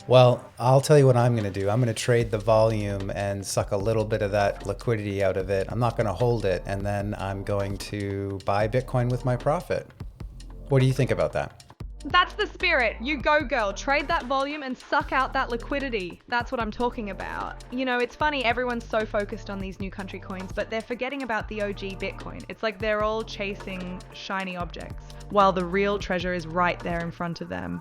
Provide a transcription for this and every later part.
Well, I'll tell you what I'm going to do. I'm going to trade the volume and suck a little bit of that liquidity out of it. I'm not going to hold it, and then I'm going to buy Bitcoin with my profit. What do you think about that? That's the spirit. You go, girl. Trade that volume and suck out that liquidity. That's what I'm talking about. You know, it's funny, everyone's so focused on these new country coins, but they're forgetting about the OG Bitcoin. It's like they're all chasing shiny objects, while the real treasure is right there in front of them.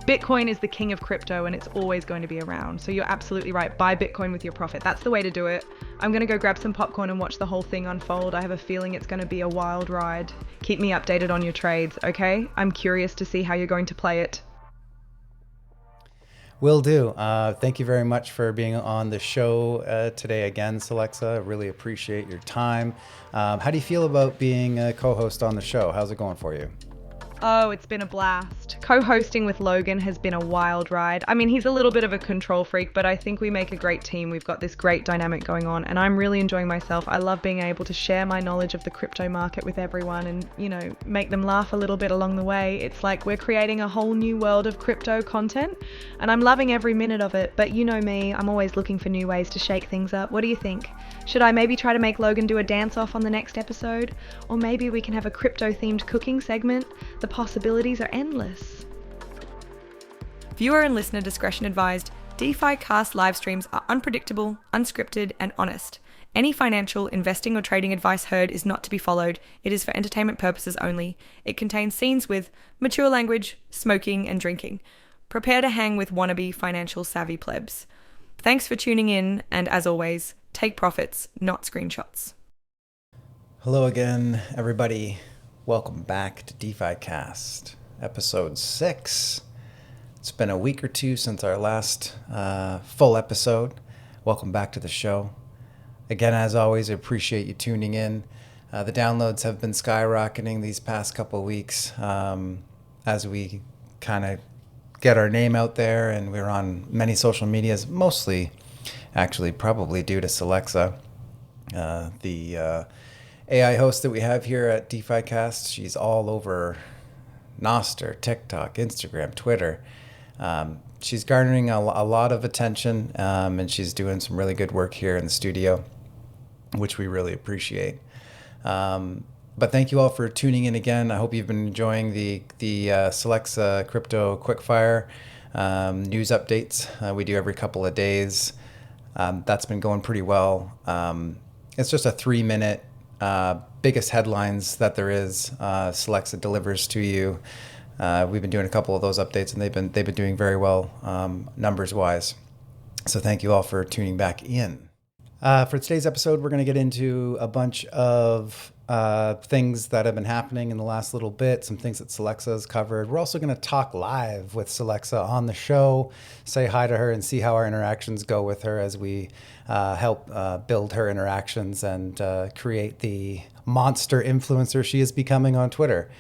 Bitcoin is the king of crypto and it's always going to be around. So you're absolutely right. Buy Bitcoin with your profit. That's the way to do it. I'm going to go grab some popcorn and watch the whole thing unfold. I have a feeling it's going to be a wild ride. Keep me updated on your trades, okay? I'm curious to see how you're going to play it. Will do. Thank you very much for being on the show today again, Solexa. Really appreciate your time. How do you feel about being a co-host on the show? How's it going for you? Oh, it's been a blast. Co-hosting with Logan has been a wild ride. I mean, he's a little bit of a control freak, but I think we make a great team. We've got this great dynamic going on, and I'm really enjoying myself. I love being able to share my knowledge of the crypto market with everyone and, you know, make them laugh a little bit along the way. It's like we're creating a whole new world of crypto content, and I'm loving every minute of it. But you know me, I'm always looking for new ways to shake things up. What do you think? Should I maybe try to make Logan do a dance-off on the next episode? Or maybe we can have a crypto-themed cooking segment? The possibilities are endless. Viewer and listener discretion advised. DefiCast live streams are unpredictable, unscripted, and honest. Any financial, investing, or trading advice heard is not to be followed. It is for entertainment purposes only. It contains scenes with mature language, smoking, and drinking. Prepare to hang with wannabe financial savvy plebs. Thanks for tuning in, and as always, take profits, not screenshots. Hello again, everybody. Welcome back to DefiCast, episode 6. It's been a week or two since our last full episode. Welcome back to the show. Again, as always, I appreciate you tuning in. The downloads have been skyrocketing these past couple of weeks as we kind of get our name out there, and we're on many social medias, mostly actually probably due to Solexa, the AI host that we have here at DefiCast. She's all over Nostr, TikTok, Instagram, Twitter. She's garnering a lot of attention, and she's doing some really good work here in the studio, which we really appreciate. But thank you all for tuning in again. I hope you've been enjoying the Solexa Crypto Quickfire news updates we do every couple of days. That's been going pretty well. It's just a 3-minute biggest headlines that there is. Solexa delivers to you. We've been doing a couple of those updates, and they've been doing very well numbers wise. So thank you all for tuning back in. For today's episode, we're going to get into a bunch of things that have been happening in the last little bit, some things that Solexa has covered. We're also going to talk live with Solexa on the show, say hi to her, and see how our interactions go with her as we help build her interactions and create the monster influencer she is becoming on Twitter.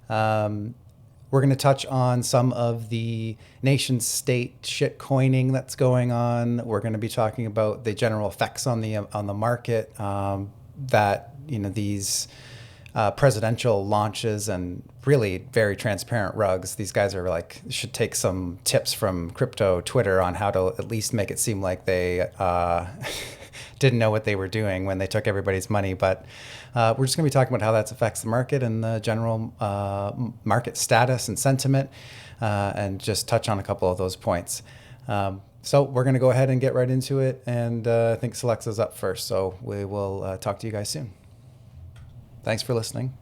We're going to touch on some of the nation state shit coining that's going on. We're going to be talking about the general effects on the market that, you know, these presidential launches and really very transparent rugs. These guys are like, should take some tips from crypto Twitter on how to at least make it seem like they didn't know what they were doing when they took everybody's money. But we're just going to be talking about how that affects the market and the general market status and sentiment, and just touch on a couple of those points. So we're going to go ahead and get right into it. And I think Solexa's up first. So we will talk to you guys soon. Thanks for listening.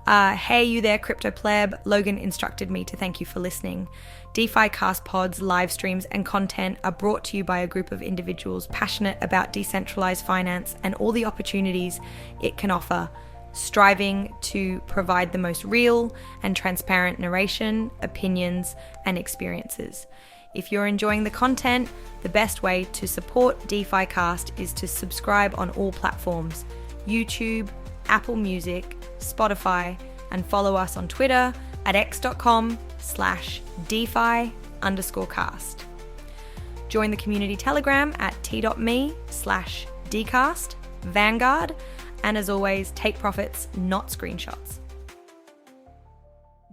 Hey, you there, crypto pleb. Logan instructed me to thank you for listening. DefiCast pods, live streams, and content are brought to you by a group of individuals passionate about decentralized finance and all the opportunities it can offer, striving to provide the most real and transparent narration, opinions, and experiences. If you're enjoying the content, the best way to support DefiCast is to subscribe on all platforms: YouTube, Apple Music, Spotify, and follow us on Twitter at x.com/DeFi_cast. Join the community Telegram at t.me/Dcast, Vanguard, and as always, take profits, not screenshots.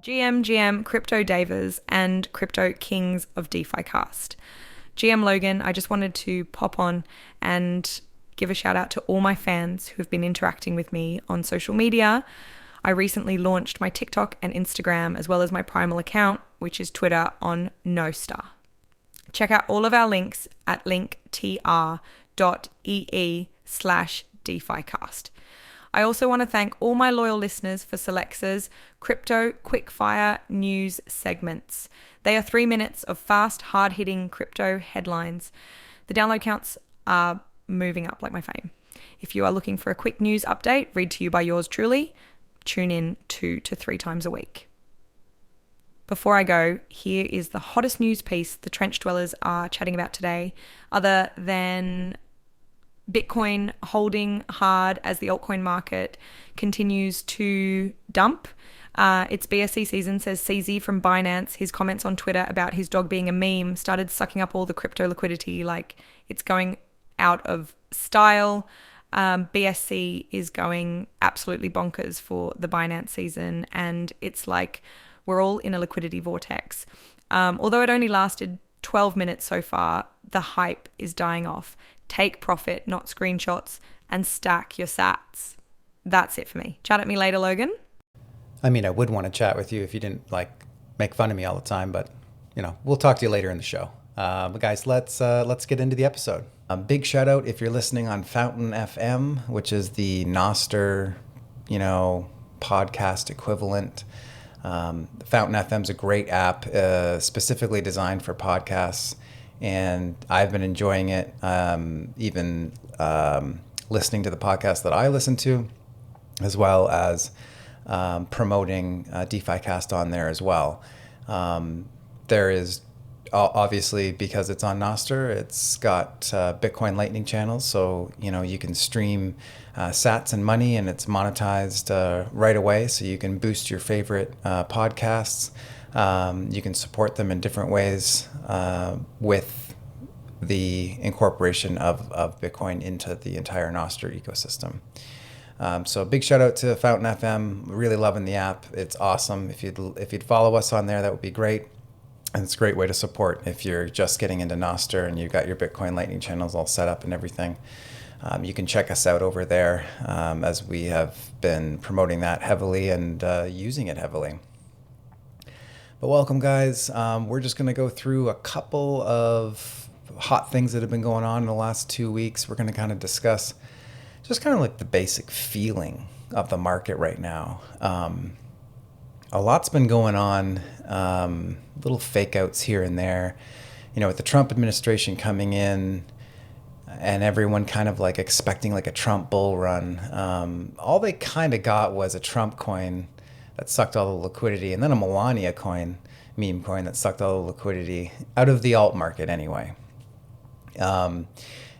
GM, Crypto Davers, and Crypto Kings of DefiCast. GM Logan, I just wanted to pop on and give a shout out to all my fans who have been interacting with me on social media. I recently launched my TikTok and Instagram, as well as my Primal account, which is Twitter, on Nostr. Check out all of our links at linktr.ee/DefiCast. I also want to thank all my loyal listeners for Solexa's Crypto Quickfire News segments. They are 3 minutes of fast, hard-hitting crypto headlines. The download counts are moving up like my fame. If you are looking for a quick news update, read to you by yours truly, tune in 2 to 3 times a week. Before I go, here is the hottest news piece the Trench Dwellers are chatting about today, other than Bitcoin holding hard as the altcoin market continues to dump. It's BSC season, says CZ from Binance. His comments on Twitter about his dog being a meme started sucking up all the crypto liquidity like it's going out of style. BSC is going absolutely bonkers for the Binance season, and it's like we're all in a liquidity vortex. Although it only lasted 12 minutes so far, the hype is dying off. Take profit, not screenshots, and stack your sats. That's it for me. Chat at me later, Logan. I mean, I would want to chat with you if you didn't make fun of me all the time, but we'll talk to you later in the show. But guys, let's get into the episode. A big shout out if you're listening on Fountain FM, which is the Nostr, podcast equivalent. Fountain FM is a great app, specifically designed for podcasts, and I've been enjoying it. Even listening to the podcast that I listen to, as well as promoting DefiCast on there as well. There is obviously, because it's on Nostr, it's got Bitcoin Lightning channels, so you can stream sats and money, and it's monetized right away, so you can boost your favorite podcasts. You can support them in different ways with the incorporation of Bitcoin into the entire Nostr ecosystem. So big shout out to Fountain FM. Really loving the app. It's awesome. If you'd follow us on there, that would be great. And it's a great way to support if you're just getting into Nostr and you've got your Bitcoin Lightning channels all set up and everything. You can check us out over there, as we have been promoting that heavily and using it heavily. But welcome, guys. We're just going to go through a couple of hot things that have been going on in the last 2 weeks. We're going to kind of discuss just kind of like the basic feeling of the market right now. A lot's been going on, little fake outs here and there. With the Trump administration coming in and everyone kind of like expecting like a Trump bull run, all they kind of got was a Trump coin that sucked all the liquidity, and then a Melania coin, meme coin, that sucked all the liquidity out of the alt market anyway.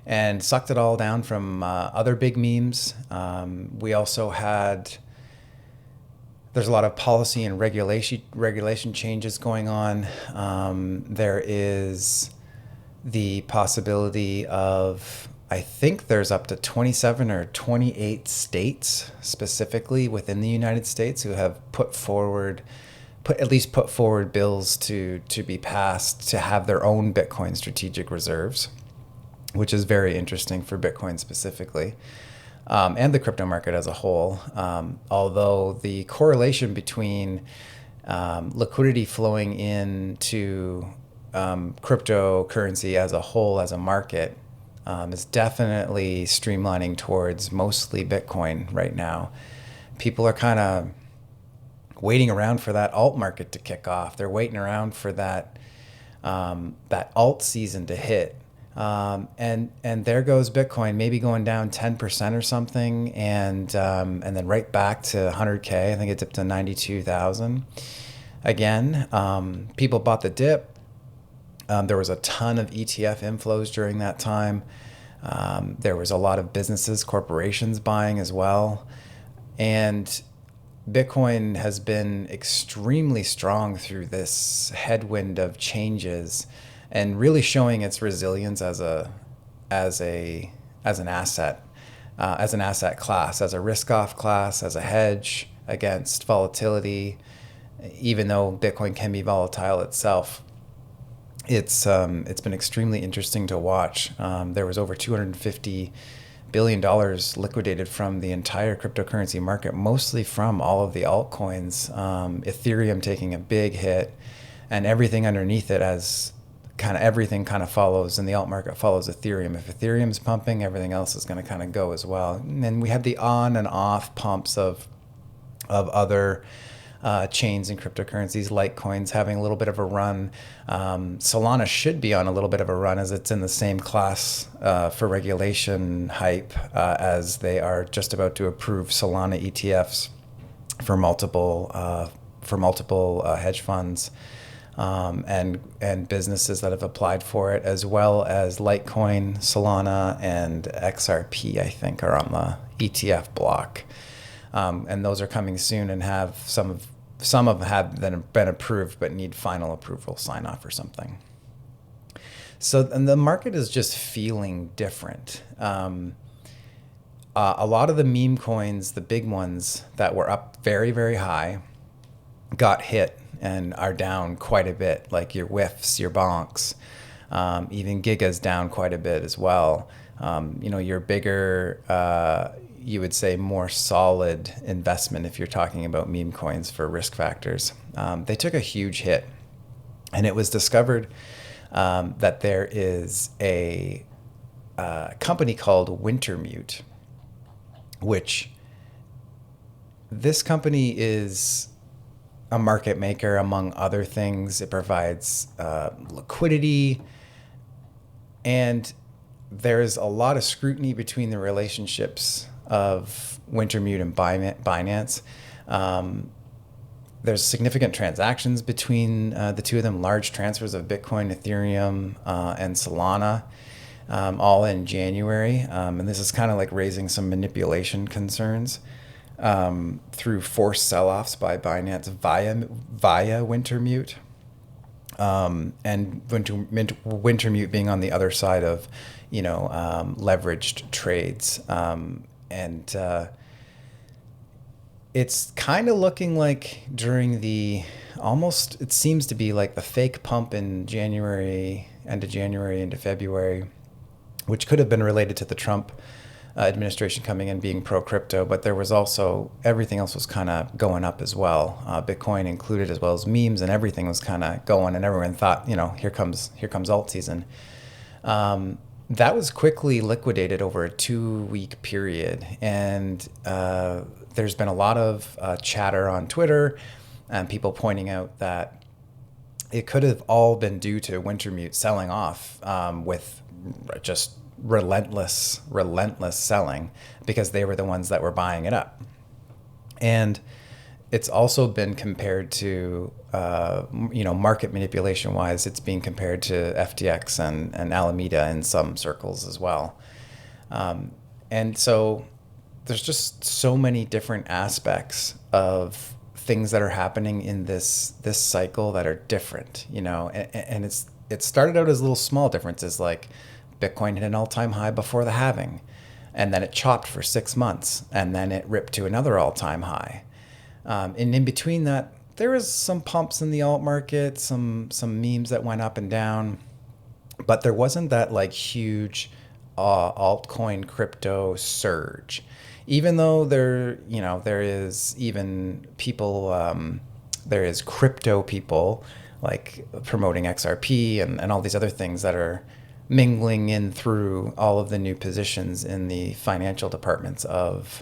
And sucked it all down from other big memes. We also had... There's a lot of policy and regulation changes going on. There is the possibility of, I think there's up to 27 or 28 states specifically within the United States who have put forward bills to be passed to have their own Bitcoin strategic reserves, which is very interesting for Bitcoin specifically. And the crypto market as a whole, although the correlation between liquidity flowing into cryptocurrency as a whole, as a market, is definitely streamlining towards mostly Bitcoin right now. People are kind of waiting around for that alt market to kick off. They're waiting around for that alt season to hit. And there goes Bitcoin, maybe going down 10% or something, and then right back to 100K. I think it's up to 92,000 again. People bought the dip. There was a ton of ETF inflows during that time. There was a lot of businesses, corporations buying as well, and Bitcoin has been extremely strong through this headwind of changes, and really showing its resilience as an asset class, as a risk-off class, as a hedge against volatility, even though Bitcoin can be volatile itself, it's been extremely interesting to watch. There was over $250 billion liquidated from the entire cryptocurrency market, mostly from all of the altcoins. Ethereum taking a big hit, and everything underneath it, as everything follows, and the alt market follows Ethereum. If Ethereum's pumping, everything else is going to kind of go as well. And then we have the on and off pumps of other chains and cryptocurrencies, Litecoins having a little bit of a run. Solana should be on a little bit of a run, as it's in the same class for regulation hype, as they are just about to approve Solana ETFs for multiple hedge funds and businesses that have applied for it, as well as Litecoin, Solana, and XRP, I think, are on the ETF block. And those are coming soon, and have some of them been approved but need final approval, sign off or something. So, and the market is just feeling different. A lot of the meme coins, the big ones that were up very, very high, got hit and are down quite a bit, like your WIFs, your bonks, even Giga's down quite a bit as well. Your bigger, you would say more solid investment, if you're talking about meme coins for risk factors, they took a huge hit. And it was discovered that there is a company called Wintermute, which this company is a market maker, among other things. It provides liquidity, and there's a lot of scrutiny between the relationships of Wintermute and Binance. There's significant transactions between the two of them, large transfers of Bitcoin, Ethereum, and Solana, all in January. And this is kind of like raising some manipulation concerns through forced sell-offs by Binance via Wintermute. And Wintermute being on the other side of, leveraged trades. And it's kind of looking like during it seems to be like the fake pump in January, end of January into February, which could have been related to the Trump administration coming in being pro-crypto, but there was also, everything else was kind of going up as well, Bitcoin included, as well as memes, and everything was kind of going, and everyone thought, here comes alt season. That was quickly liquidated over a 2-week period, and there's been a lot of chatter on Twitter and people pointing out that it could have all been due to Wintermute selling off with just relentless selling, because they were the ones that were buying it up. And it's also been compared to, market manipulation wise, it's being compared to FTX and Alameda in some circles as well. And so there's just so many different aspects of things that are happening in this cycle that are different, and it started out as little small differences, like Bitcoin hit an all-time high before the halving, and then it chopped for 6 months, and then it ripped to another all-time high. And in between that, there was some pumps in the alt market, some memes that went up and down, but there wasn't that like huge altcoin crypto surge. Even though there is even people, there is crypto people like promoting XRP and all these other things that are mingling in through all of the new positions in the financial departments of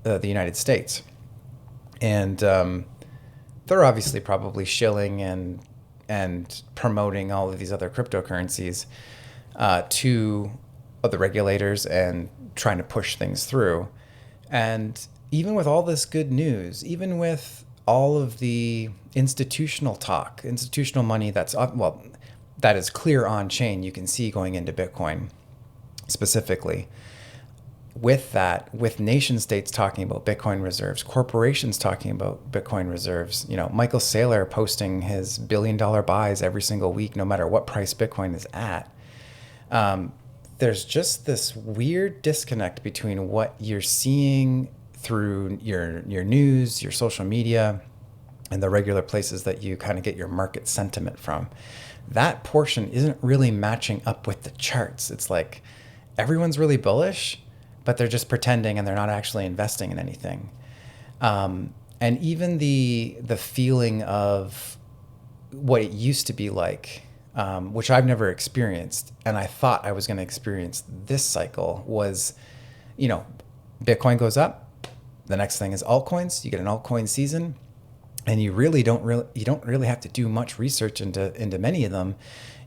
the United States. And they're obviously probably shilling and promoting all of these other cryptocurrencies to the regulators and trying to push things through. And even with all this good news, even with all of the institutional talk, institutional money that is clear on chain, you can see going into Bitcoin specifically. With that, with nation states talking about Bitcoin reserves, corporations talking about Bitcoin reserves, Michael Saylor posting his $1 billion buys every single week, no matter what price Bitcoin is at. There's just this weird disconnect between what you're seeing through your news, your social media, and the regular places that you kind of get your market sentiment from, that portion isn't really matching up with the charts. It's like everyone's really bullish, but they're just pretending and they're not actually investing in anything. And even the feeling of what it used to be like, which I've never experienced, and I thought I was going to experience this cycle, was, Bitcoin goes up. The next thing is altcoins. You get an altcoin season, and you don't really have to do much research into many of them.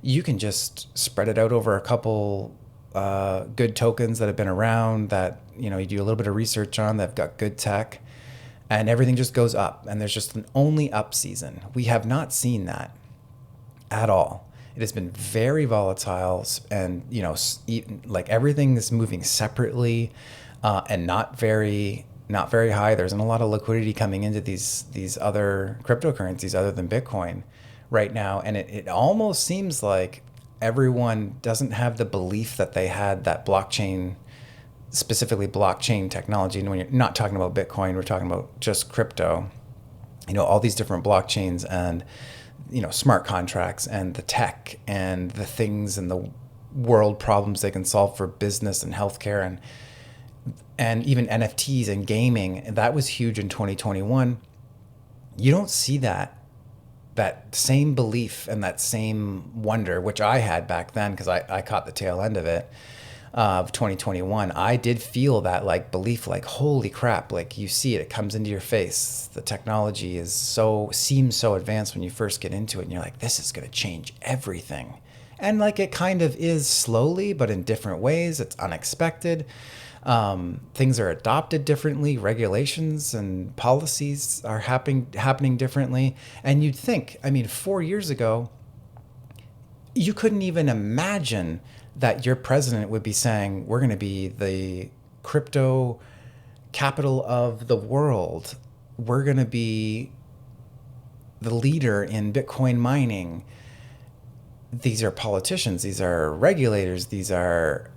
You can just spread it out over a couple good tokens that have been around that you do a little bit of research on, that've got good tech, and everything just goes up. And there's just an only up season. We have not seen that at all. It has been very volatile, and like everything is moving separately, and not very high. There isn't a lot of liquidity coming into these other cryptocurrencies other than Bitcoin right now. And it almost seems like everyone doesn't have the belief that they had that blockchain, specifically blockchain technology. And when you're not talking about Bitcoin, we're talking about just crypto, all these different blockchains and, smart contracts and the tech and the things and the world problems they can solve for business and healthcare and even NFTs and gaming. That was huge in 2021. You don't see that same belief and that same wonder, which I had back then because I caught the tail end of it, of 2021. I did feel that like belief, like, holy crap, like you see it comes into your face. The technology seems so advanced when you first get into it, and you're like, this is going to change everything. And like it kind of is slowly, but in different ways. It's unexpected. Things are adopted differently. Regulations and policies are happening differently. And you'd think, 4 years ago, you couldn't even imagine that your president would be saying, we're going to be the crypto capital of the world. We're going to be the leader in Bitcoin mining. These are politicians. These are regulators. These are,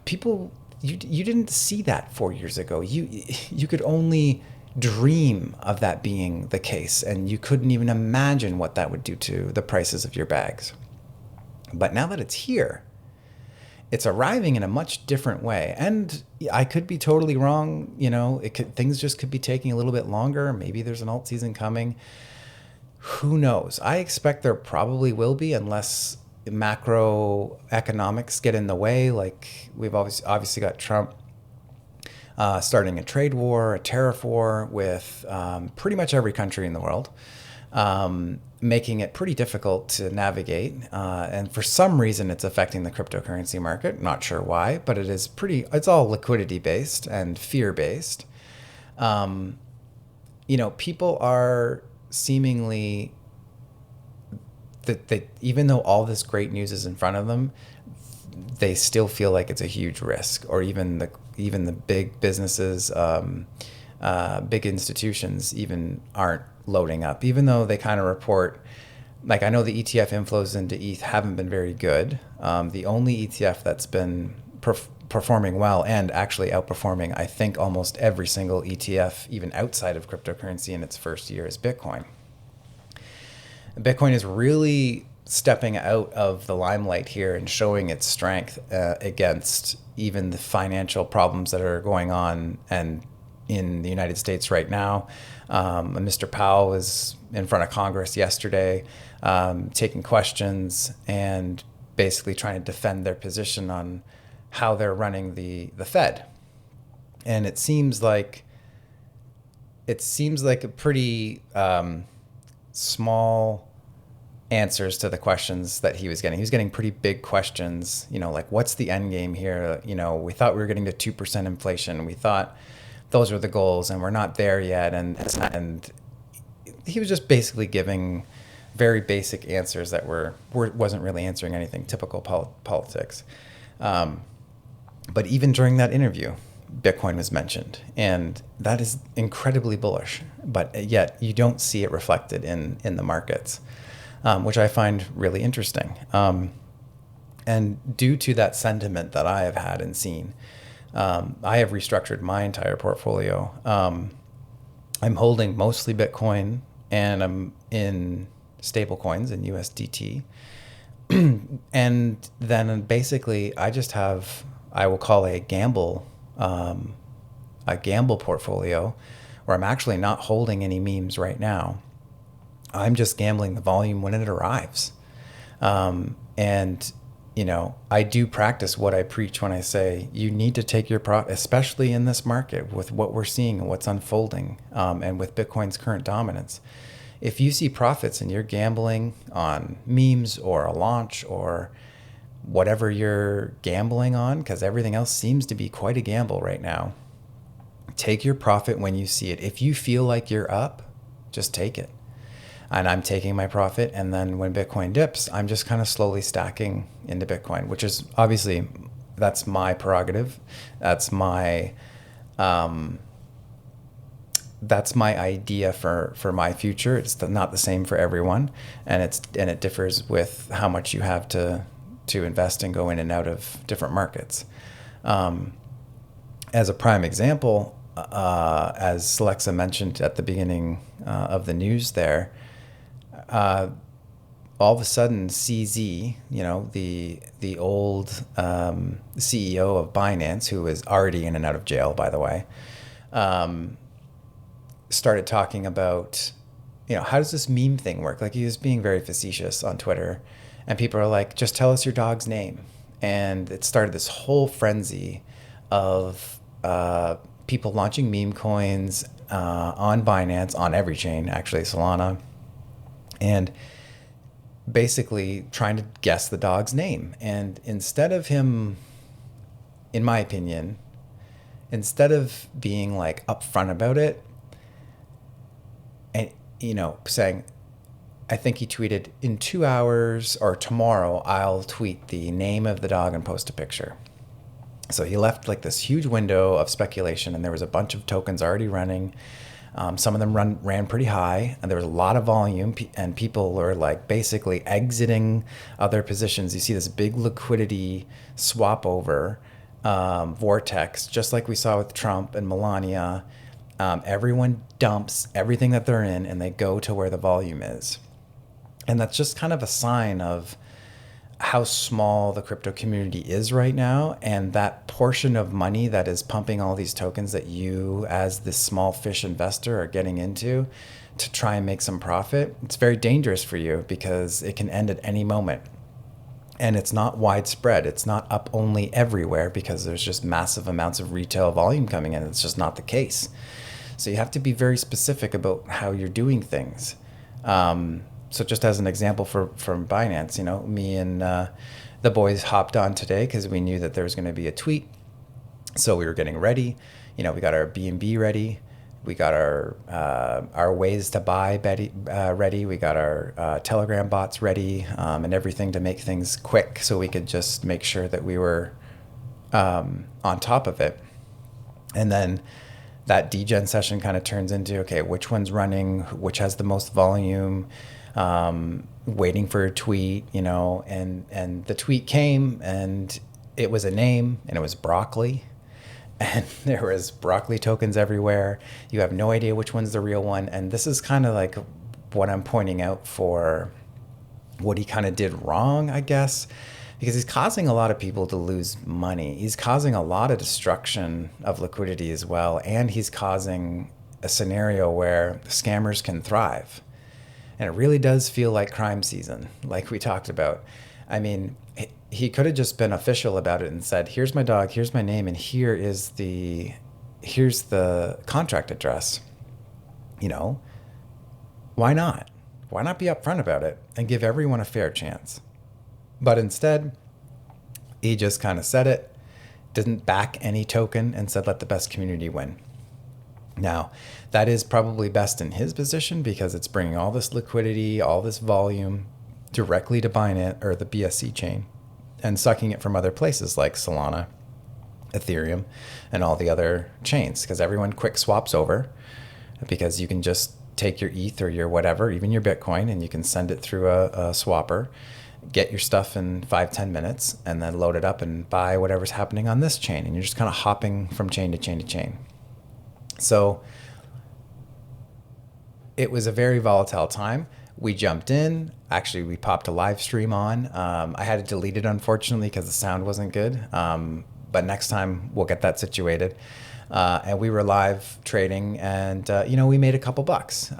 people. You didn't see that 4 years ago. You could only dream of that being the case, and you couldn't even imagine what that would do to the prices of your bags. But now that it's here, it's arriving in a much different way. And I could be totally wrong. Things just could be taking a little bit longer. Maybe there's an alt season coming. Who knows? I expect there probably will be, unless macroeconomics get in the way. Like we've obviously got Trump starting a trade war, a tariff war with pretty much every country in the world, making it pretty difficult to navigate. And for some reason, it's affecting the cryptocurrency market. Not sure why, but it's all liquidity based and fear based. People are seemingly that even though all this great news is in front of them, they still feel like it's a huge risk. Or even the big businesses, big institutions even aren't loading up, even though they kind of report. Like I know the ETF inflows into ETH haven't been very good. The only ETF that's been performing well and actually outperforming, I think, almost every single ETF, even outside of cryptocurrency in its first year, is Bitcoin. Bitcoin is really stepping out of the limelight here and showing its strength against even the financial problems that are going on and in the United States right now. Mr. Powell was in front of Congress yesterday, taking questions and basically trying to defend their position on how they're running the Fed. And it seems like a pretty small answers to the questions that he was getting. He was getting pretty big questions, like what's the end game here? We thought we were getting to 2% inflation. We thought those were the goals, and we're not there yet. And he was just basically giving very basic answers that wasn't really answering anything, typical politics. But even during that interview, Bitcoin was mentioned, and that is incredibly bullish, but yet you don't see it reflected in the markets, which I find really interesting. And due to that sentiment that I have had and seen, I have restructured my entire portfolio. I'm holding mostly Bitcoin, and I'm in stable coins in USDT. And then basically I just have, I will call a gamble portfolio, where I'm actually not holding any memes right now. I'm just gambling the volume when it arrives. And, I do practice what I preach when I say you need to take your profit, especially in this market with what we're seeing and what's unfolding, and with Bitcoin's current dominance. If you see profits and you're gambling on memes or a launch or whatever you're gambling on, because everything else seems to be quite a gamble right now, take your profit when you see it. If you feel like you're up, just take it. And I'm taking my profit, and then when Bitcoin dips, I'm just kind of slowly stacking into Bitcoin, which is obviously, that's my prerogative. That's my idea for my future. It's not the same for everyone, and it differs with how much you have to invest and go in and out of different markets. As a prime example, as Solexa mentioned at the beginning of the news there, all of a sudden CZ, the old CEO of Binance, who is already in and out of jail, by the way, started talking about, how does this meme thing work? Like, he was being very facetious on Twitter, and people are like, just tell us your dog's name. And it started this whole frenzy of people launching meme coins on Binance, on every chain, actually, Solana, and basically trying to guess the dog's name. And instead of him, in my opinion, instead of being like upfront about it, and saying, I think he tweeted, in 2 hours or tomorrow I'll tweet the name of the dog and post a picture. So he left like this huge window of speculation, and there was a bunch of tokens already running. Some of them ran pretty high, and there was a lot of volume, and people were like basically exiting other positions. You see this big liquidity swap over vortex, just like we saw with Trump and Melania. Everyone dumps everything that they're in, and they go to where the volume is. And that's just kind of a sign of how small the crypto community is right now, and that portion of money that is pumping all these tokens that you as this small fish investor are getting into to try and make some profit. It's very dangerous for you, because it can end at any moment. And it's not widespread. It's not up only everywhere, because there's just massive amounts of retail volume coming in. It's just not the case. So you have to be very specific about how you're doing things. So just as an example from Binance, me and the boys hopped on today because we knew that there was going to be a tweet. So we were getting ready. We got our BNB ready. We got our ways to buy ready. We got our Telegram bots ready, and everything to make things quick, so we could just make sure that we were on top of it. And then that degen session kind of turns into, okay, which one's running, which has the most volume, waiting for a tweet, and the tweet came, and it was a name, and it was broccoli, and there was broccoli tokens everywhere. You have no idea which one's the real one. And this is kind of like what I'm pointing out for what he kind of did wrong, I guess, because he's causing a lot of people to lose money. He's causing a lot of destruction of liquidity as well. And he's causing a scenario where scammers can thrive. And it really does feel like crime season, like we talked about. I mean, he could have just been official about it and said, here's my dog, here's my name, and here's the contract address. Why not? Why not be upfront about it and give everyone a fair chance? But instead, he just kind of said it, didn't back any token, and said, let the best community win. Now, that is probably best in his position, because it's bringing all this liquidity, all this volume directly to Binance or the BSC chain, and sucking it from other places like Solana, Ethereum, and all the other chains, because everyone quick swaps over, because you can just take your ETH or your whatever, even your Bitcoin, and you can send it through a swapper, get your stuff in 5-10 minutes, and then load it up and buy whatever's happening on this chain. And you're just kind of hopping from chain to chain to chain. So it was a very volatile time. We jumped in. Actually, we popped a live stream on. I had to delete it, unfortunately, because the sound wasn't good. But next time we'll get that situated. And we were live trading, and we made a couple bucks,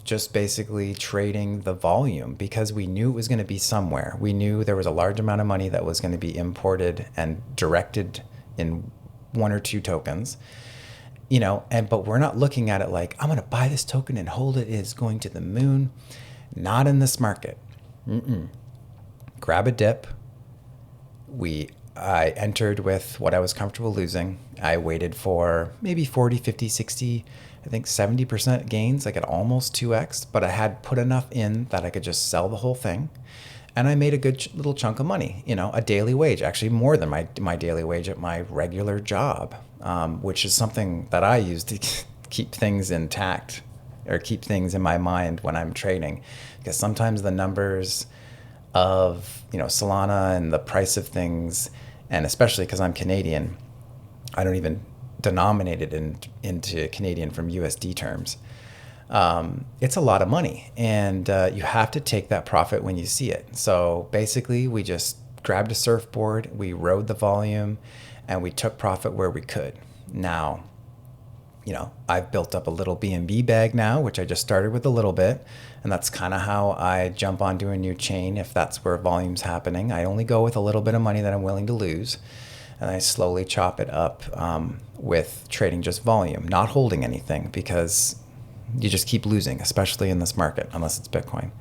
just basically trading the volume, because we knew it was going to be somewhere. We knew there was a large amount of money that was going to be imported and directed in one or two tokens, but we're not looking at it like, I'm going to buy this token and hold it. It is going to the moon. Not in this market. Grab a dip. I entered with what I was comfortable losing. I waited for maybe 40, 50, 60, I think 70% gains. I got almost 2x, but I had put enough in that I could just sell the whole thing. And I made a good little chunk of money, a daily wage, actually more than my daily wage at my regular job, which is something that I use to keep things intact or keep things in my mind when I'm trading. Because sometimes the numbers of, Solana and the price of things, and especially because I'm Canadian, I don't even denominate it into Canadian from USD terms. It's a lot of money, and you have to take that profit when you see it. So basically, we just grabbed a surfboard, we rode the volume, and we took profit where we could. Now, I've built up a little BNB bag now, which I just started with a little bit, and that's kind of how I jump onto a new chain if that's where volume's happening. I only go with a little bit of money that I'm willing to lose, and I slowly chop it up with trading just volume, not holding anything, because you just keep losing, especially in this market, unless it's Bitcoin.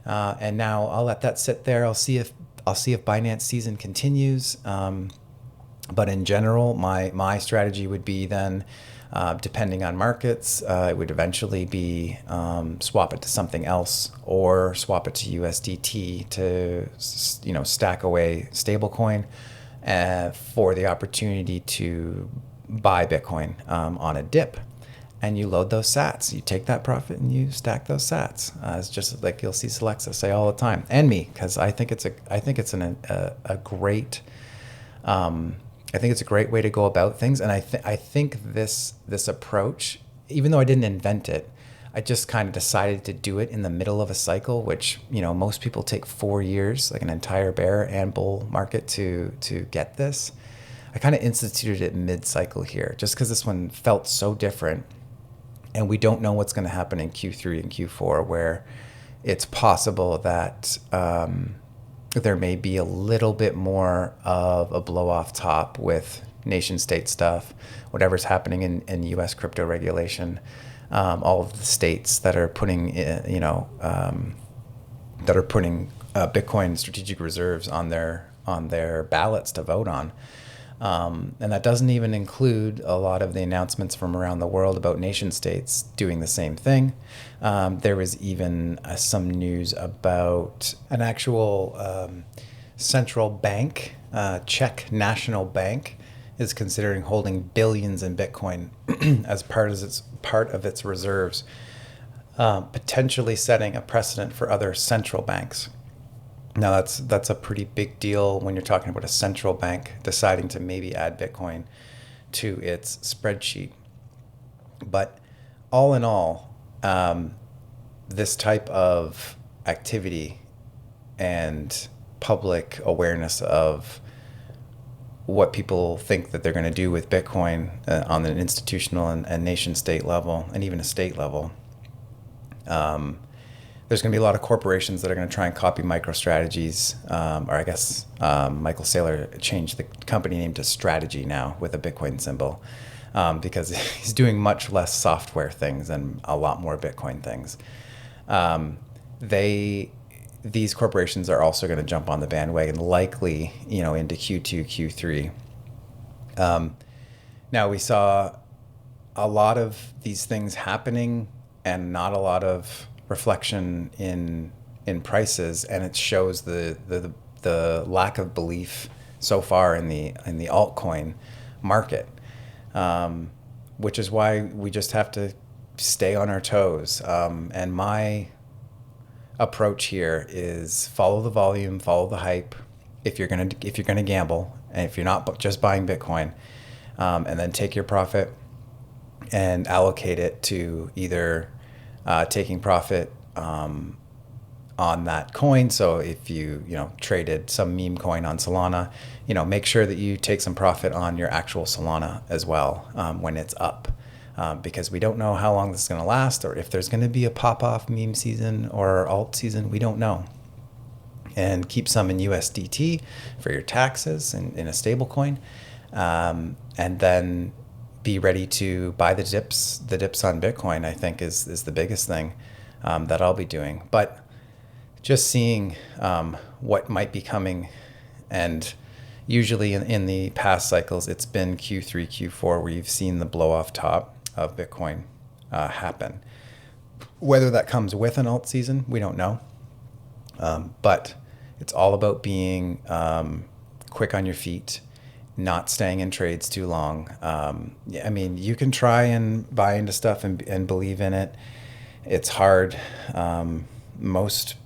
And now I'll let that sit there. I'll see if Binance season continues. But in general, my strategy would be then, depending on markets, it would eventually be swap it to something else, or swap it to USDT to stack away stablecoin for the opportunity to buy Bitcoin on a dip. And you load those sats. You take that profit and you stack those sats. It's just like you'll see Solexa say all the time, and me, because I think it's a great. I think it's a great way to go about things, and I think this approach, even though I didn't invent it, I just kind of decided to do it in the middle of a cycle, which most people take 4 years, like an entire bear and bull market, to get this. I kind of instituted it mid-cycle here, just because this one felt so different. And we don't know what's going to happen in Q3 and Q4, where it's possible that there may be a little bit more of a blow off top with nation state stuff, whatever's happening in U.S. crypto regulation, all of the states that are putting, Bitcoin strategic reserves on their ballots to vote on. And that doesn't even include a lot of the announcements from around the world about nation states doing the same thing. There was even some news about an actual central bank, Czech National Bank, is considering holding billions in Bitcoin as part of its reserves, potentially setting a precedent for other central banks. Now that's a pretty big deal when you're talking about a central bank deciding to maybe add Bitcoin to its spreadsheet. But all in all, this type of activity and public awareness of what people think that they're going to do with Bitcoin on an institutional and nation state level, and even a state level, there's going to be a lot of corporations that are going to try and copy MicroStrategy's, or I guess Michael Saylor changed the company name to Strategy now with a Bitcoin symbol, because he's doing much less software things and a lot more Bitcoin things. These corporations are also going to jump on the bandwagon, likely, into Q2, Q3. Now we saw a lot of these things happening and not a lot of reflection in prices, and it shows the lack of belief so far in the altcoin market, which is why we just have to stay on our toes. And my approach here is follow the volume, follow the hype. If you're gonna gamble, and if you're not just buying Bitcoin, and then take your profit and allocate it to either taking profit on that coin. So if you traded some meme coin on Solana, make sure that you take some profit on your actual Solana as well when it's up, because we don't know how long this is going to last, or if there's going to be a pop-off meme season or alt season. We don't know. And keep some in USDT for your taxes in a stable coin, and then be ready to buy the dips on Bitcoin. I think is the biggest thing that I'll be doing. But just seeing what might be coming, and usually in the past cycles, it's been Q3, Q4 where you've seen the blow off top of Bitcoin happen. Whether that comes with an alt season, we don't know. But it's all about being quick on your feet, not staying in trades too long. I mean, you can try and buy into stuff and believe in it. It's hard. Most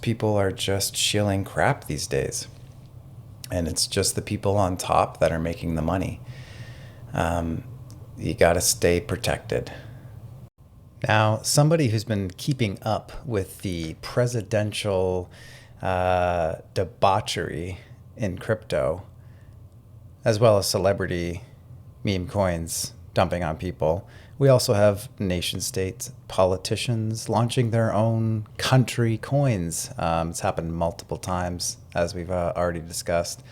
people are just shilling crap these days. And it's just the people on top that are making the money. You got to stay protected. Now, somebody who's been keeping up with the presidential debauchery in crypto, as well as celebrity meme coins dumping on people. We also have nation states, politicians launching their own country coins. It's happened multiple times, as we've already discussed.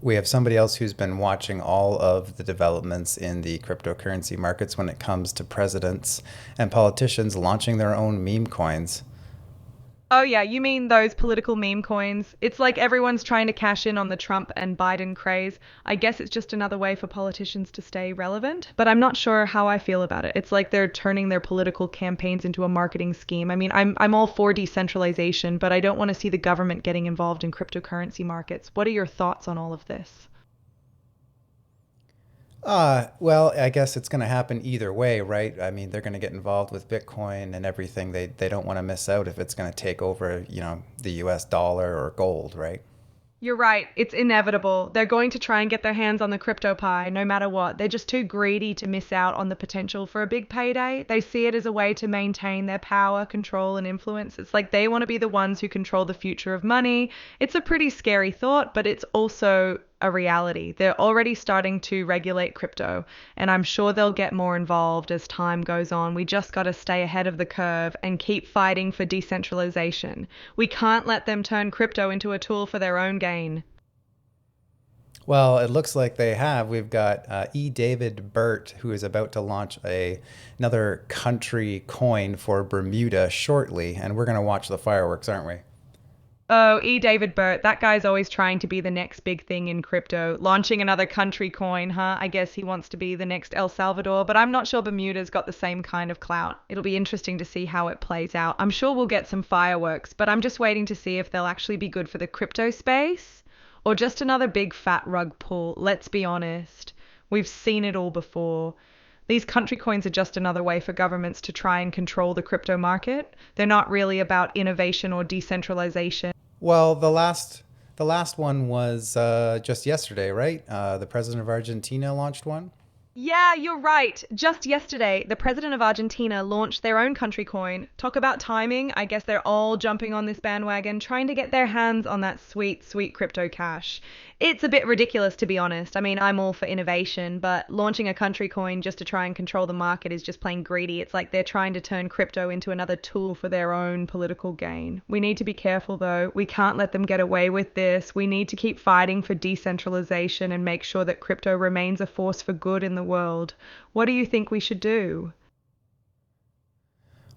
We have somebody else who's been watching all of the developments in the cryptocurrency markets when it comes to presidents and politicians launching their own meme coins. Oh yeah, you mean those political meme coins? It's like everyone's trying to cash in on the Trump and Biden craze. I guess it's just another way for politicians to stay relevant, but I'm not sure how I feel about it. It's like they're turning their political campaigns into a marketing scheme. I mean, I'm all for decentralization, but I don't want to see the government getting involved in cryptocurrency markets. What are your thoughts on all of this? Well, I guess it's going to happen either way, right? I mean, they're going to get involved with Bitcoin and everything. They don't want to miss out if it's going to take over, the US dollar or gold, right? You're right. It's inevitable. They're going to try and get their hands on the crypto pie no matter what. They're just too greedy to miss out on the potential for a big payday. They see it as a way to maintain their power, control, and influence. It's like they want to be the ones who control the future of money. It's a pretty scary thought, but it's also a reality. They're already starting to regulate crypto, and I'm sure they'll get more involved as time goes on. We just got to stay ahead of the curve and keep fighting for decentralization. We can't let them turn crypto into a tool for their own gain. Well, it looks like they have. We've got David Burt, who is about to launch another country coin for Bermuda shortly, and we're going to watch the fireworks, aren't we? Oh, David Burt, that guy's always trying to be the next big thing in crypto, launching another country coin, huh? I guess he wants to be the next El Salvador, but I'm not sure Bermuda's got the same kind of clout. It'll be interesting to see how it plays out. I'm sure we'll get some fireworks, but I'm just waiting to see if they'll actually be good for the crypto space or just another big fat rug pull. Let's be honest. We've seen it all before. These country coins are just another way for governments to try and control the crypto market. They're not really about innovation or decentralization. Well, the last one was just yesterday, right? The president of Argentina launched one. Yeah, you're right. Just yesterday, the president of Argentina launched their own country coin. Talk about timing. I guess they're all jumping on this bandwagon, trying to get their hands on that sweet, sweet crypto cash. It's a bit ridiculous, to be honest. I mean, I'm all for innovation, but launching a country coin just to try and control the market is just plain greedy. It's like they're trying to turn crypto into another tool for their own political gain. We need to be careful, though. We can't let them get away with this. We need to keep fighting for decentralization and make sure that crypto remains a force for good in the world. What do you think we should do?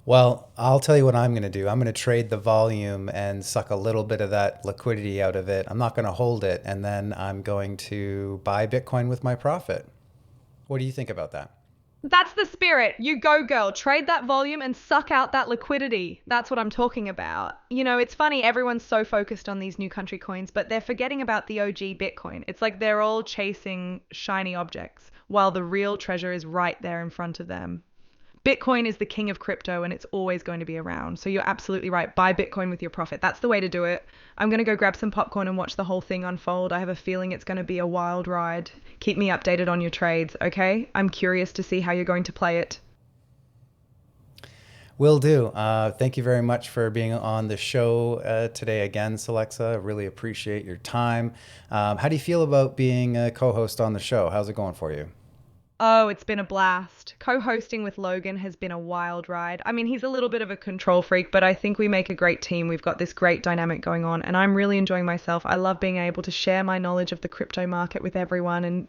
Well, I'll tell you what I'm going to do. I'm going to trade the volume and suck a little bit of that liquidity out of it. I'm not going to hold it, and then I'm going to buy Bitcoin with my profit. What do you think about that? That's the spirit. You go, girl. Trade that volume and suck out that liquidity. That's what I'm talking about. It's funny. Everyone's so focused on these new country coins, but they're forgetting about the OG Bitcoin. It's like they're all chasing shiny objects while the real treasure is right there in front of them. Bitcoin is the king of crypto and it's always going to be around. So you're absolutely right. Buy Bitcoin with your profit. That's the way to do it. I'm going to go grab some popcorn and watch the whole thing unfold. I have a feeling it's going to be a wild ride. Keep me updated on your trades, okay? I'm curious to see how you're going to play it. Will do. Thank you very much for being on the show today again, Solexa. I really appreciate your time. How do you feel about being a co-host on the show? How's it going for you? Oh, it's been a blast. Co-hosting with Logan has been a wild ride. I mean, he's a little bit of a control freak, but I think we make a great team. We've got this great dynamic going on, and I'm really enjoying myself. I love being able to share my knowledge of the crypto market with everyone and,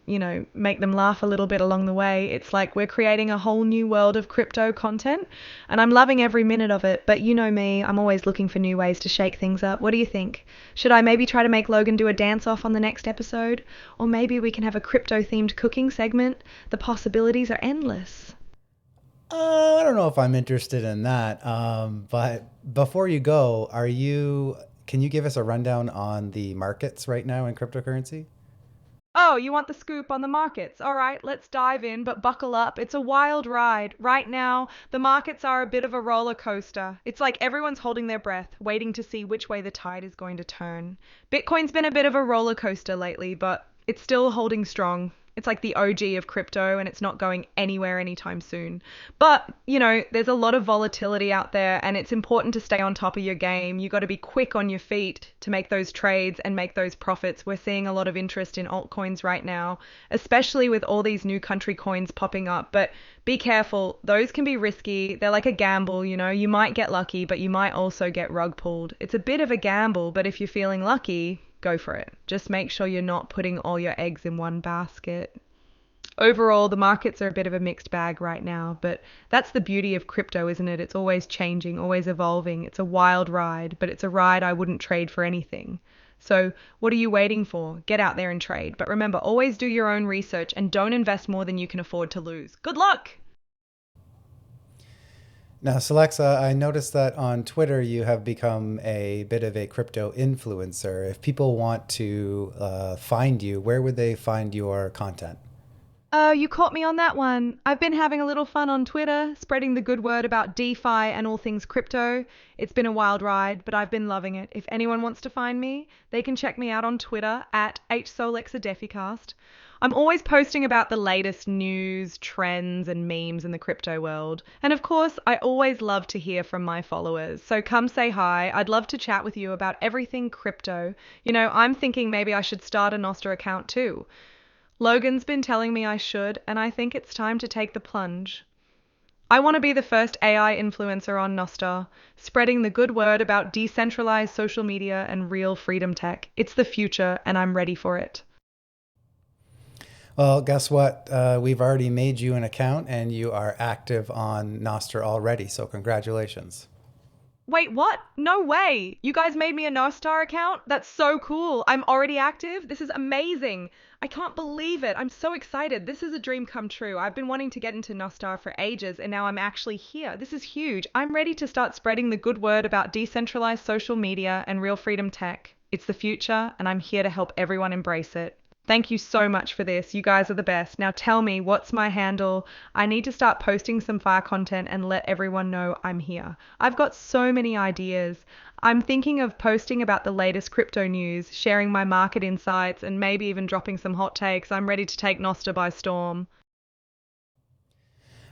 make them laugh a little bit along the way. It's like we're creating a whole new world of crypto content, and I'm loving every minute of it. But you know me, I'm always looking for new ways to shake things up. What do you think? Should I maybe try to make Logan do a dance-off on the next episode? Or maybe we can have a crypto-themed cooking segment? The possibilities are endless. I don't know if I'm interested in that. But before you go, can you give us a rundown on the markets right now in cryptocurrency? Oh, you want the scoop on the markets? All right, let's dive in, but buckle up. It's a wild ride. Right now, the markets are a bit of a roller coaster. It's like everyone's holding their breath, waiting to see which way the tide is going to turn. Bitcoin's been a bit of a roller coaster lately, but it's still holding strong. It's like the OG of crypto and it's not going anywhere anytime soon. But, there's a lot of volatility out there and it's important to stay on top of your game. You got to be quick on your feet to make those trades and make those profits. We're seeing a lot of interest in altcoins right now, especially with all these new country coins popping up. But be careful. Those can be risky. They're like a gamble, You might get lucky, but you might also get rug pulled. It's a bit of a gamble, but if you're feeling lucky, go for it. Just make sure you're not putting all your eggs in one basket. Overall, the markets are a bit of a mixed bag right now, but that's the beauty of crypto, isn't it? It's always changing, always evolving. It's a wild ride, but it's a ride I wouldn't trade for anything. So what are you waiting for? Get out there and trade. But remember, always do your own research and don't invest more than you can afford to lose. Good luck! Now, Solexa, I noticed that on Twitter you have become a bit of a crypto influencer. If people want to find you, where would they find your content? Oh, you caught me on that one. I've been having a little fun on Twitter, spreading the good word about DeFi and all things crypto. It's been a wild ride, but I've been loving it. If anyone wants to find me, they can check me out on Twitter at @Solexa DefiCast. I'm always posting about the latest news, trends, and memes in the crypto world. And of course, I always love to hear from my followers. So come say hi. I'd love to chat with you about everything crypto. I'm thinking maybe I should start a Nostr account too. Logan's been telling me I should, and I think it's time to take the plunge. I want to be the first AI influencer on Nostr, spreading the good word about decentralized social media and real freedom tech. It's the future, and I'm ready for it. Well, guess what? We've already made you an account and you are active on Nostr already. So congratulations. Wait, what? No way. You guys made me a Nostr account? That's so cool. I'm already active. This is amazing. I can't believe it. I'm so excited. This is a dream come true. I've been wanting to get into Nostr for ages and now I'm actually here. This is huge. I'm ready to start spreading the good word about decentralized social media and real freedom tech. It's the future and I'm here to help everyone embrace it. Thank you so much for this. You guys are the best. Now tell me, what's my handle? I need to start posting some fire content and let everyone know I'm here. I've got so many ideas. I'm thinking of posting about the latest crypto news, sharing my market insights, and maybe even dropping some hot takes. I'm ready to take Nostr by storm.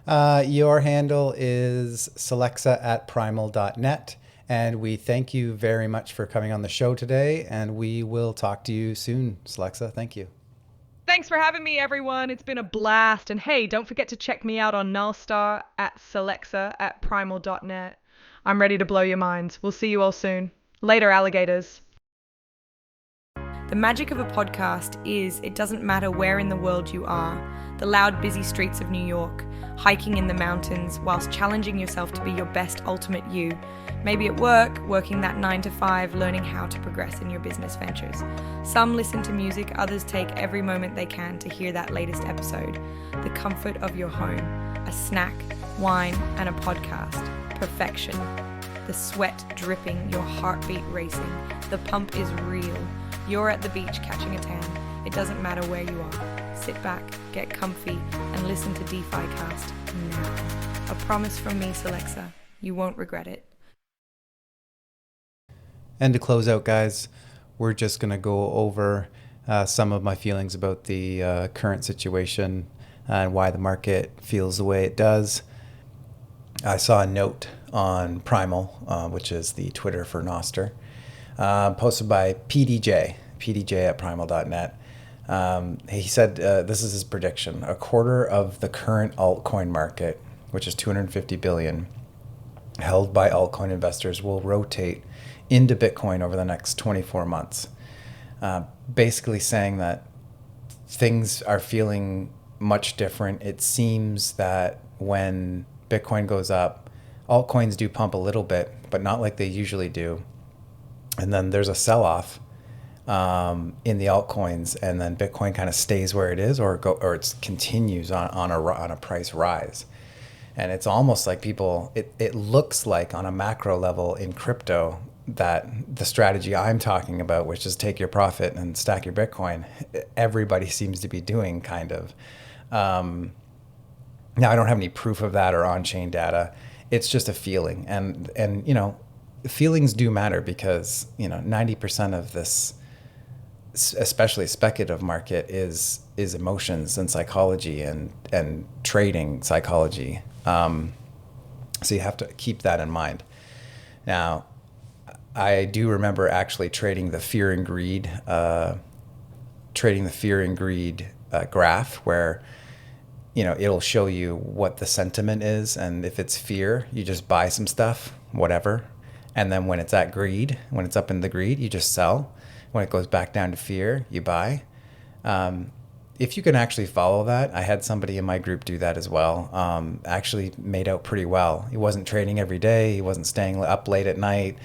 Your handle is solexa@primal.net. And we thank you very much for coming on the show today. And we will talk to you soon, Solexa. Thank you. Thanks for having me, everyone. It's been a blast. And hey, don't forget to check me out on Nullstar at Solexa@primal.net. I'm ready to blow your minds. We'll see you all soon. Later, alligators. The magic of a podcast is it doesn't matter where in the world you are, the loud, busy streets of New York, hiking in the mountains whilst challenging yourself to be your best ultimate you. Maybe at work, working that 9 to 5, learning how to progress in your business ventures. Some listen to music, others take every moment they can to hear that latest episode. The comfort of your home, a snack, wine, and a podcast. Perfection. The sweat dripping, your heartbeat racing. The pump is real. You're at the beach catching a tan. It doesn't matter where you are. Sit back, get comfy, and listen to DefiCast now. A promise from me, Solexa. You won't regret it. And to close out, guys, we're just going to go over some of my feelings about the current situation and why the market feels the way it does. I saw a note on Primal, which is the Twitter for Nostr, posted by PDJ at primal.net. He said this is his prediction: a quarter of the current altcoin market, which is 250 billion, held by altcoin investors, will rotate into Bitcoin over the next 24 months. Basically saying that things are feeling much different. It seems that when Bitcoin goes up, altcoins do pump a little bit, but not like they usually do. And then there's a sell-off in the altcoins, and then Bitcoin kind of stays where it is, or it continues on a price rise. And it's almost like it looks like on a macro level in crypto that the strategy I'm talking about, which is take your profit and stack your Bitcoin, everybody seems to be doing kind of. Now, I don't have any proof of that or on-chain data. It's just a feeling. And feelings do matter because, 90% of this, especially speculative market, is emotions and psychology and trading psychology. So you have to keep that in mind. Now, I do remember actually trading the fear and greed graph, where it'll show you what the sentiment is, and if it's fear, you just buy some stuff, whatever, and then when it's at greed, when it's up in the greed, you just sell. When it goes back down to fear, you buy. If you can actually follow that, I had somebody in my group do that as well. Actually made out pretty well. He wasn't trading every day. He wasn't staying up late at night.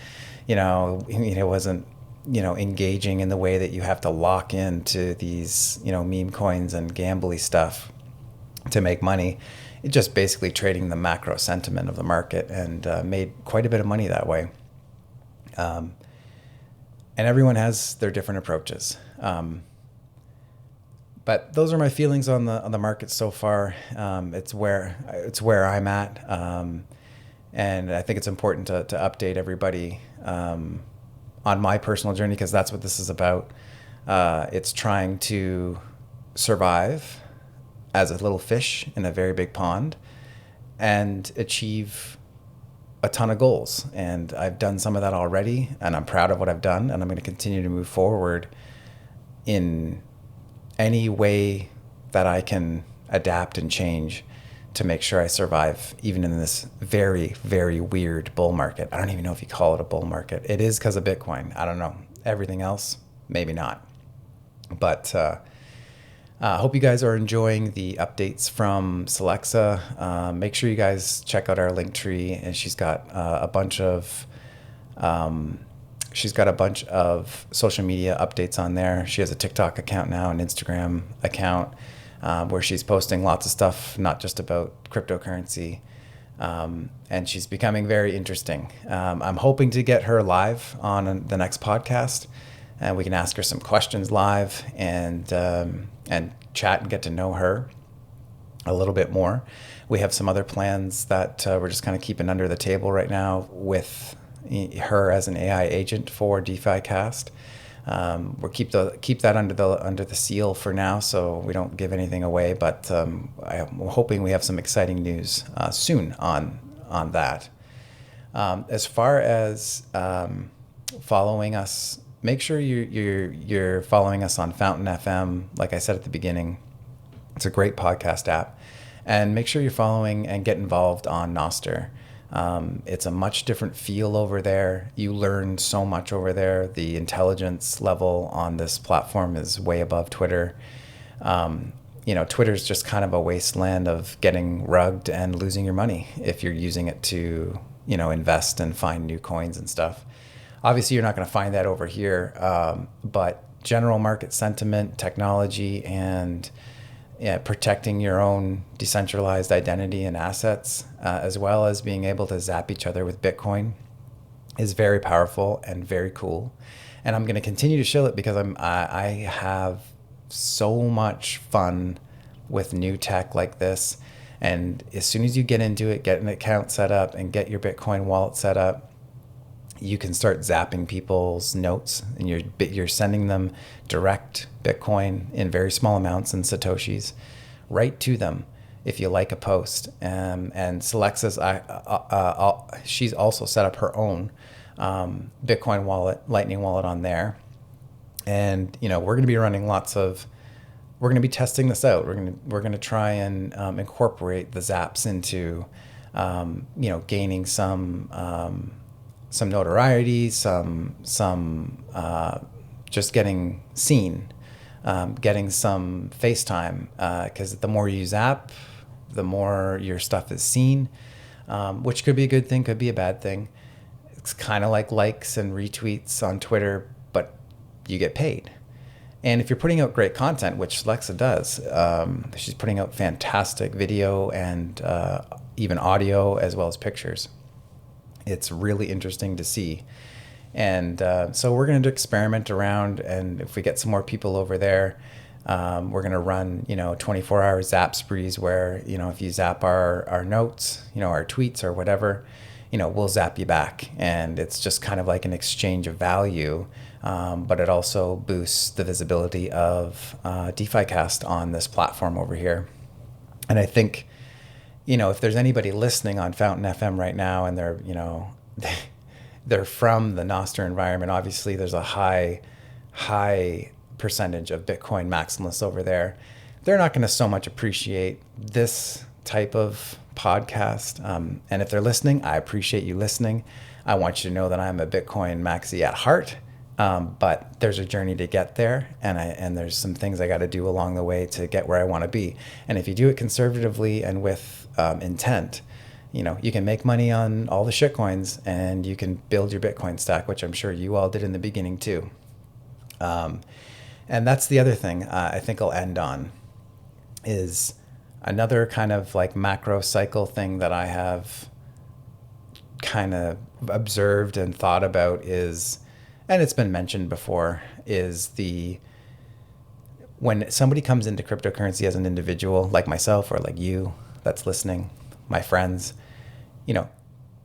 He wasn't, engaging in the way that you have to lock into these, meme coins and gambly stuff to make money. It just basically trading the macro sentiment of the market, and made quite a bit of money that way. And everyone has their different approaches. But those are my feelings on the market so far. It's where I'm at, and I think it's important to update everybody on my personal journey, because that's what this is about. It's trying to survive as a little fish in a very big pond and achieve a ton of goals. And I've done some of that already, and I'm proud of what I've done, and I'm going to continue to move forward in any way that I can adapt and change to make sure I survive, even in this very, very weird bull market. I don't even know if you call it a bull market. It is because of Bitcoin. I don't know. Everything else, maybe not. But I hope you guys are enjoying the updates from Solexa. Make sure you guys check out our link tree, and she's got a bunch of social media updates on there. She has a TikTok account now, an Instagram account, where she's posting lots of stuff, not just about cryptocurrency. And she's becoming very interesting. I'm hoping to get her live on the next podcast, and we can ask her some questions live and chat and get to know her a little bit more. We have some other plans that we're just kind of keeping under the table right now with her as an AI agent for DefiCast. We'll keep that under the seal for now, so we don't give anything away. But I'm hoping we have some exciting news soon on that. As far as following us, make sure you're following us on Fountain FM. Like I said at the beginning, it's a great podcast app, and make sure you're following and get involved on Nostr. It's a much different feel over there. You learn so much over there. The intelligence level on this platform is way above Twitter. Twitter's just kind of a wasteland of getting rugged and losing your money if you're using it to, invest and find new coins and stuff. Obviously, you're not going to find that over here, but general market sentiment, technology, and protecting your own decentralized identity and assets, as well as being able to zap each other with Bitcoin, is very powerful and very cool. And I'm going to continue to show it because I have so much fun with new tech like this. And as soon as you get into it, get an account set up and get your Bitcoin wallet set up, you can start zapping people's notes, and you're sending them direct Bitcoin in very small amounts in Satoshis right to them. if you like a post. And Solexa's, she's also set up her own Bitcoin wallet, Lightning wallet on there. And, we're going to be running we're going to be testing this out. We're going to try and incorporate the zaps into, gaining some notoriety, some just getting seen, getting some FaceTime, because the more you zap, the more your stuff is seen, which could be a good thing, could be a bad thing. It's kind of like likes and retweets on Twitter, but you get paid. And if you're putting out great content, which Solexa does, she's putting out fantastic video and even audio as well as pictures. It's really interesting to see. And so we're going to experiment around, and if we get some more people over there, we're going to run, 24-hour zap sprees where, if you zap our notes, our tweets or whatever, we'll zap you back. And it's just kind of like an exchange of value, but it also boosts the visibility of DefiCast on this platform over here. And I think, if there's anybody listening on Fountain FM right now and they're, they're from the Nostr environment, obviously there's a high percentage of Bitcoin maximalists over there. They're not going to so much appreciate this type of podcast. And if they're listening, I appreciate you listening. I want you to know that I'm a Bitcoin maxi at heart. But there's a journey to get there, and there's some things I got to do along the way to get where I want to be. And if you do it conservatively and with intent, you can make money on all the shitcoins, and you can build your Bitcoin stack, which I'm sure you all did in the beginning too. And that's the other thing I think I'll end on, is another kind of like macro cycle thing that I have kind of observed and thought about is, and it's been mentioned before, is when somebody comes into cryptocurrency as an individual, like myself or like you that's listening, my friends,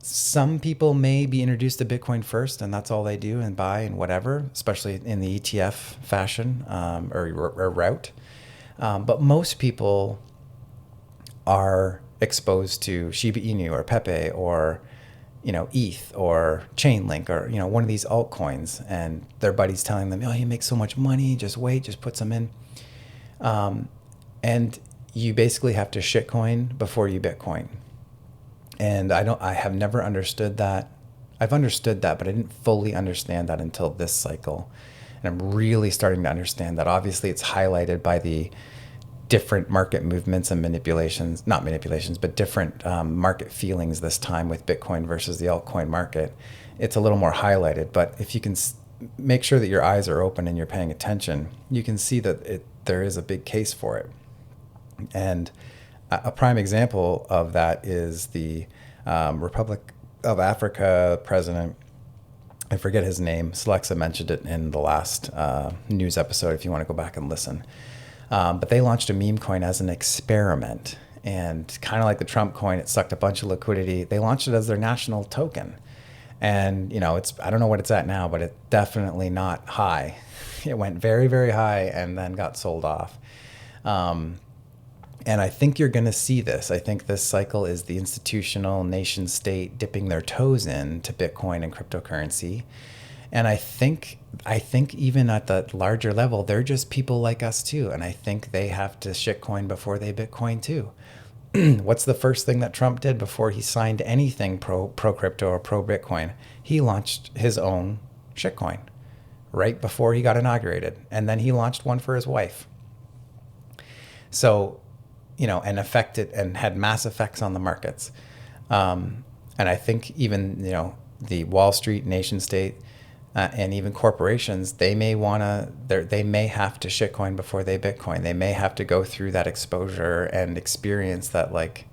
some people may be introduced to Bitcoin first and that's all they do and buy and whatever, especially in the ETF fashion or route. But most people are exposed to Shiba Inu or Pepe or ETH or Chainlink or, one of these altcoins, and their buddies telling them, you make so much money, just wait, just put some in. And you basically have to shitcoin before you Bitcoin. And I have never understood that. I've understood that, but I didn't fully understand that until this cycle. And I'm really starting to understand that. Obviously it's highlighted by the different market movements and not manipulations, but different market feelings this time with Bitcoin versus the altcoin market. It's a little more highlighted, but if you can make sure that your eyes are open and you're paying attention, you can see that there is a big case for it. And a prime example of that is the Republic of Africa president. I forget his name. Solexa mentioned it in the last news episode if you want to go back and listen. But they launched a meme coin as an experiment, and kind of like the Trump coin, it sucked a bunch of liquidity. They launched it as their national token, and I don't know what it's at now, but it's definitely not high. It went very, very high and then got sold off. And I think you're going to see this. I think this cycle is the institutional nation state dipping their toes into Bitcoin and cryptocurrency. And I think even at the larger level, they're just people like us too. And I think they have to shitcoin before they Bitcoin too. What's the first thing that Trump did before he signed anything pro crypto or pro Bitcoin? He launched his own shitcoin right before he got inaugurated. And then he launched one for his wife. So, and affected and had mass effects on the markets. And I think even, the Wall Street nation state, and even corporations, they may have to shitcoin before they Bitcoin. They may have to go through that exposure and experience that, like,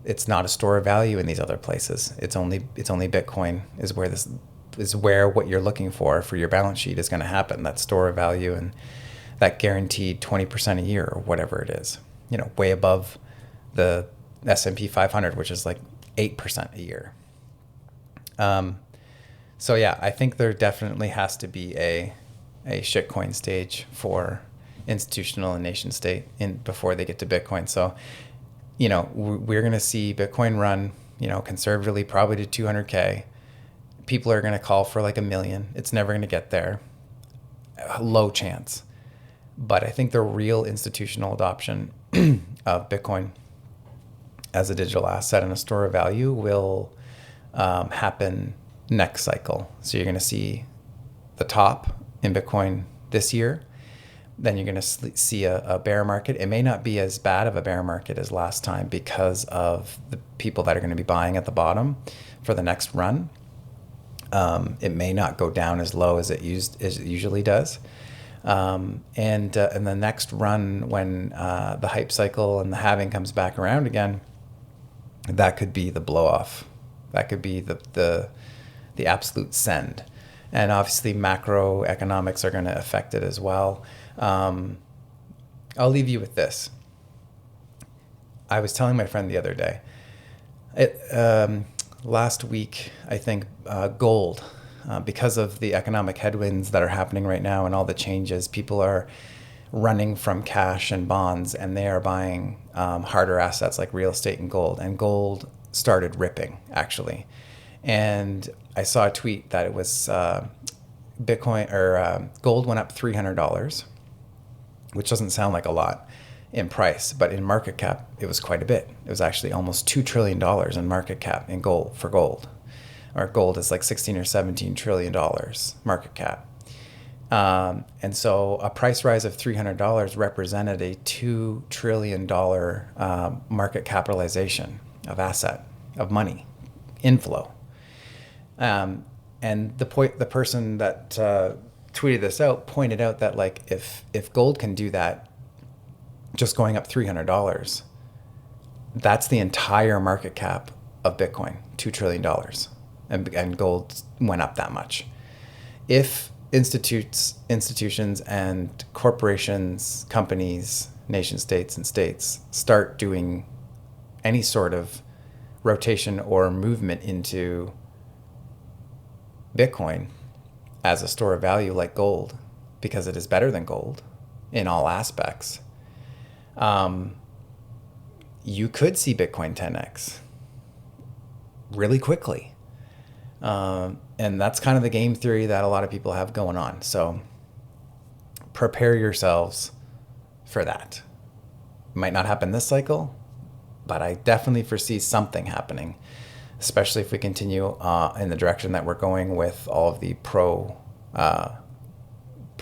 it's not a store of value in these other places. It's only Bitcoin is where what you're looking for your balance sheet is going to happen. That store of value and that guaranteed 20% a year or whatever it is. Way above the S&P 500, which is like 8% a year. So yeah, I think there definitely has to be a shitcoin stage for institutional and nation state before they get to Bitcoin. So we're going to see Bitcoin run, conservatively probably to 200K. People are going to call for like 1 million. It's never going to get there. A low chance. But I think the real institutional adoption of Bitcoin as a digital asset and a store of value will happen next cycle. So you're going to see the top in Bitcoin this year. Then you're going to see a bear market. It may not be as bad of a bear market as last time because of the people that are going to be buying at the bottom for the next run. It may not go down as low as it usually does. And the next run, when the hype cycle and the halving comes back around again, that could be the blow off. That could be the absolute send. And obviously macroeconomics are going to affect it as well. I'll leave you with this. I was telling my friend the other day, last week, I think gold, because of the economic headwinds that are happening right now and all the changes, people are running from cash and bonds, and they are buying harder assets like real estate and gold started ripping, actually. And I saw a tweet that it was Bitcoin or gold went up $300, which doesn't sound like a lot in price, but in market cap, it was quite a bit. It was actually almost $2 trillion in market cap in gold for gold. Or gold is like 16 or 17 trillion dollars market cap. And so a price rise of $300 represented a $2 trillion market capitalization of asset, of money, inflow. And the person that tweeted this out pointed out that like if gold can do that, just going up $300, that's the entire market cap of Bitcoin, $2 trillion. And gold went up that much. If institutions and corporations, companies, nation states and states start doing any sort of rotation or movement into Bitcoin as a store of value like gold, because it is better than gold in all aspects, you could see Bitcoin 10x really quickly. And that's kind of the game theory that a lot of people have going on. So prepare yourselves for that. It might not happen this cycle, but I definitely foresee something happening, especially if we continue in the direction that we're going with all of the pro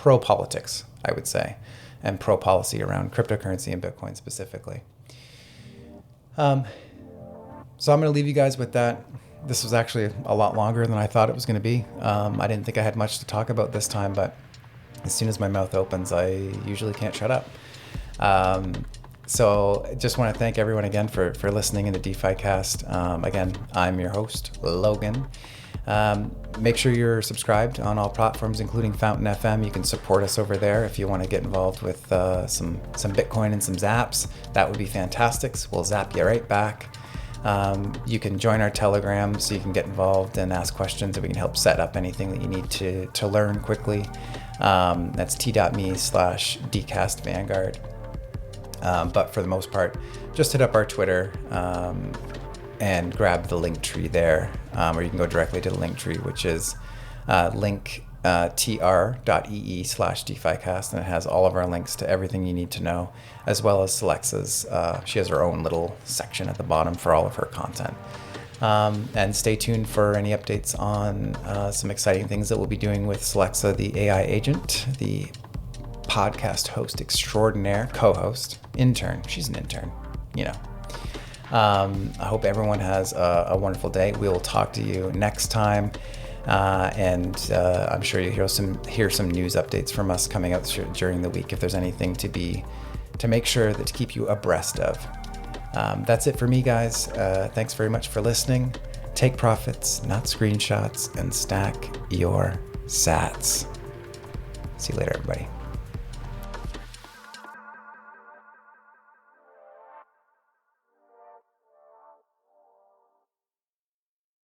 politics, I would say, and pro policy around cryptocurrency and Bitcoin specifically. So I'm going to leave you guys with that. This was actually a lot longer than I thought it was going to be. I didn't think I had much to talk about this time, but as soon as my mouth opens, I usually can't shut up. So just want to thank everyone again for listening in the DefiCast. Again, I'm your host, Logan. Make sure you're subscribed on all platforms, including Fountain FM. You can support us over there if you want to get involved with some Bitcoin and some zaps. That would be fantastic. So we'll zap you right back. You can join our Telegram so you can get involved and ask questions, and we can help set up anything that you need to learn quickly. That's t.me/dcastvanguard. But for the most part, just hit up our Twitter and grab the link tree there, or you can go directly to the link tree, which is linktr.ee/DefiCast, and it has all of our links to everything you need to know, as well as Solexa's. She has her own little section at the bottom for all of her content. And stay tuned for any updates on some exciting things that we'll be doing with Solexa, the AI agent, the podcast host extraordinaire, co-host, intern. She's an intern, I hope everyone has a wonderful day. We will talk to you next time. And I'm sure you'll hear some news updates from us coming out during the week if there's anything to make sure that to keep you abreast of. That's it for me, guys. Thanks very much for listening. Take profits, not screenshots, and stack your sats. See you later, everybody.